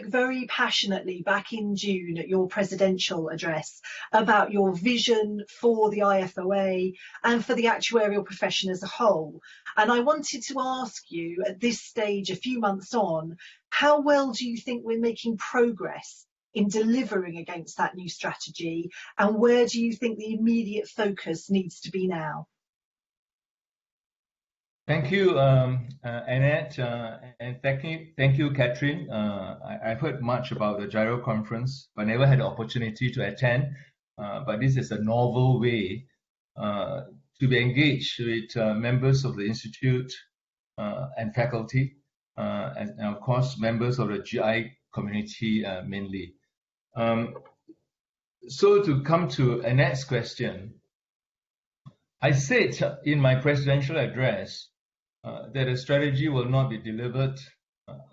very passionately back in June at your presidential address about your vision for the IFOA and for the actuarial profession as a whole. And I wanted to ask you at this stage, a few months on, how well do you think we're making progress in delivering against that new strategy, and where do you think the immediate focus needs to be now? Thank you, Annette, and thank you, Catherine. I've heard much about the GIRO conference, but never had the opportunity to attend. But this is a novel way to be engaged with members of the Institute and faculty, and of course, members of the GI community mainly. So to come to Annette's question, I said in my presidential address that a strategy will not be delivered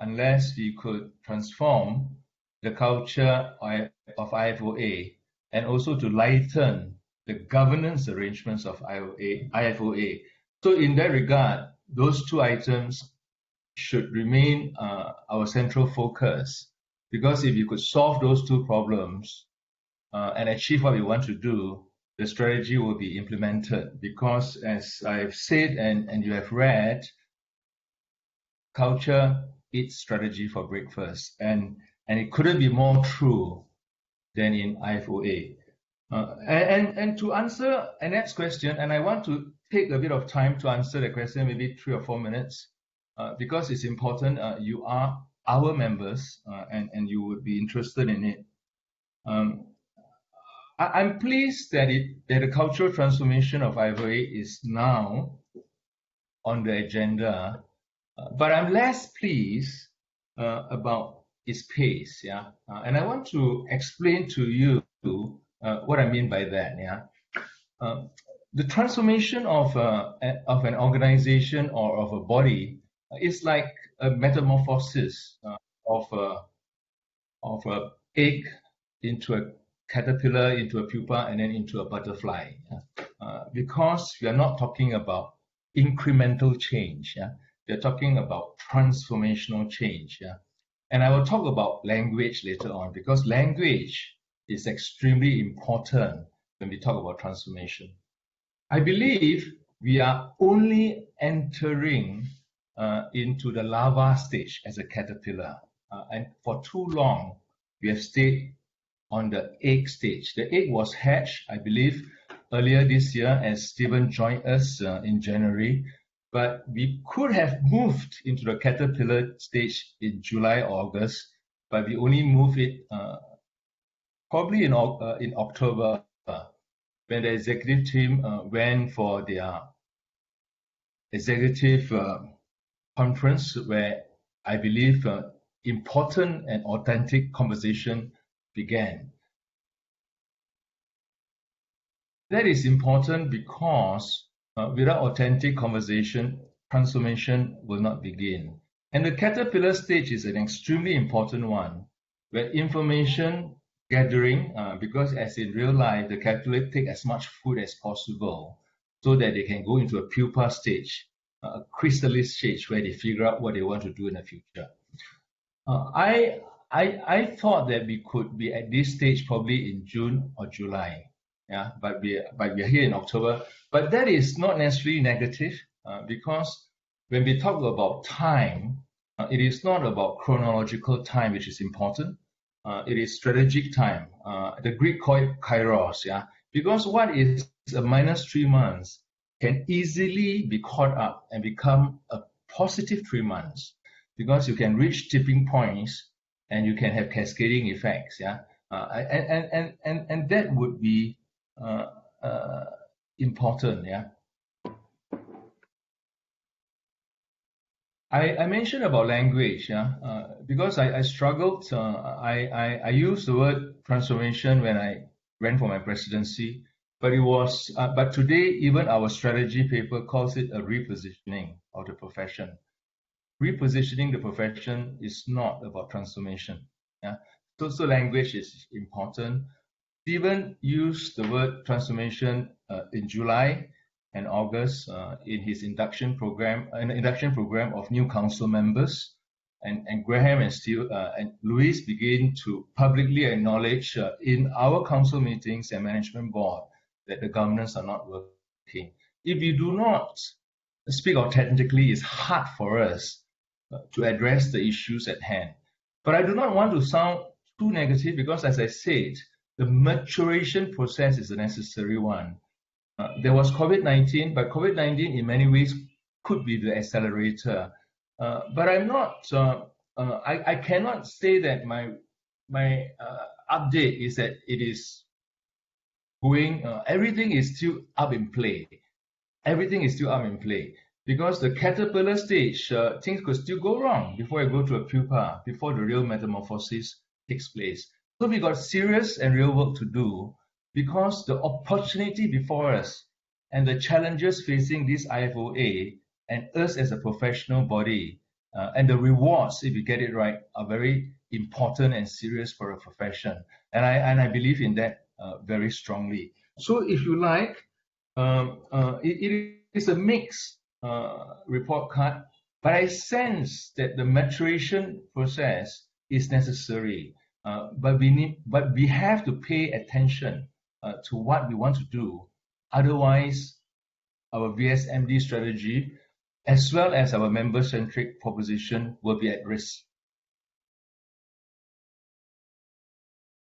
unless we could transform the culture of IFOA and also to lighten the governance arrangements of IFOA. So in that regard, those two items should remain our central focus, because if you could solve those two problems and achieve what we want to do, the strategy will be implemented. Because as I've said and you have read, culture eats strategy for breakfast, and it couldn't be more true than in IFOA. And to answer Annette's question, and I want to take a bit of time to answer the question, maybe 3 or 4 minutes, because it's important. You are our members, and you would be interested in it. I'm pleased that the cultural transformation of IFOA is now on the agenda, but I'm less pleased about its pace. Yeah, and I want to explain to you what I mean by that. Yeah, the transformation of an organization or of a body is like a metamorphosis of a egg into a caterpillar, into a pupa, and then into a butterfly. Because we are not talking about incremental change. Yeah? We are talking about transformational change. Yeah? And I will talk about language later on, because language is extremely important when we talk about transformation. I believe we are only entering into the larva stage as a caterpillar. And for too long, we have stayed on the egg stage. The egg was hatched, I believe, earlier this year as Stephen joined us in January. But we could have moved into the caterpillar stage in July, August, but we only moved it probably in October, when the executive team went for their executive conference, where I believe important and authentic conversation began. That is important because without authentic conversation, transformation will not begin. And the caterpillar stage is an extremely important one, where information gathering, because as in real life, the caterpillar take as much food as possible so that they can go into a pupa stage, a chrysalis stage where they figure out what they want to do in the future. I thought that we could be at this stage probably in June or July, yeah, but we are here in October. But that is not necessarily negative, because when we talk about time, it is not about chronological time, which is important. It is strategic time. The Greek call it kairos, yeah, because what is a -3 months can easily be caught up and become a positive 3 months, because you can reach tipping points and you can have cascading effects. Yeah, and that would be important. Yeah, I mentioned about language. Yeah, because I struggled. I used the word transformation when I ran for my presidency, but it was. But today, even our strategy paper calls it a repositioning of the profession. Repositioning the profession is not about transformation. Yeah, so language is important. Stephen used the word transformation in July and August in his induction program of new council members. and Graham and Louise begin to publicly acknowledge in our council meetings and management board that the governance are not working. If you do not speak authentically, it's hard for us to address the issues at hand. But I do not want to sound too negative because, as I said, the maturation process is a necessary one. There was COVID-19, but COVID-19 in many ways could be the accelerator. But I'm not. I cannot say that my update is that it is going. Everything is still up in play. Everything is still up in play because the caterpillar stage, things could still go wrong before I go to a pupa, before the real metamorphosis takes place. So we got serious and real work to do because the opportunity before us and the challenges facing this IFOA and us as a professional body and the rewards, if you get it right, are very important and serious for a profession. And I believe in that very strongly. So if you like, it is a mixed report card, but I sense that the maturation process is necessary. But we have to pay attention to what we want to do. Otherwise, our VSMD strategy, as well as our member-centric proposition, will be at risk.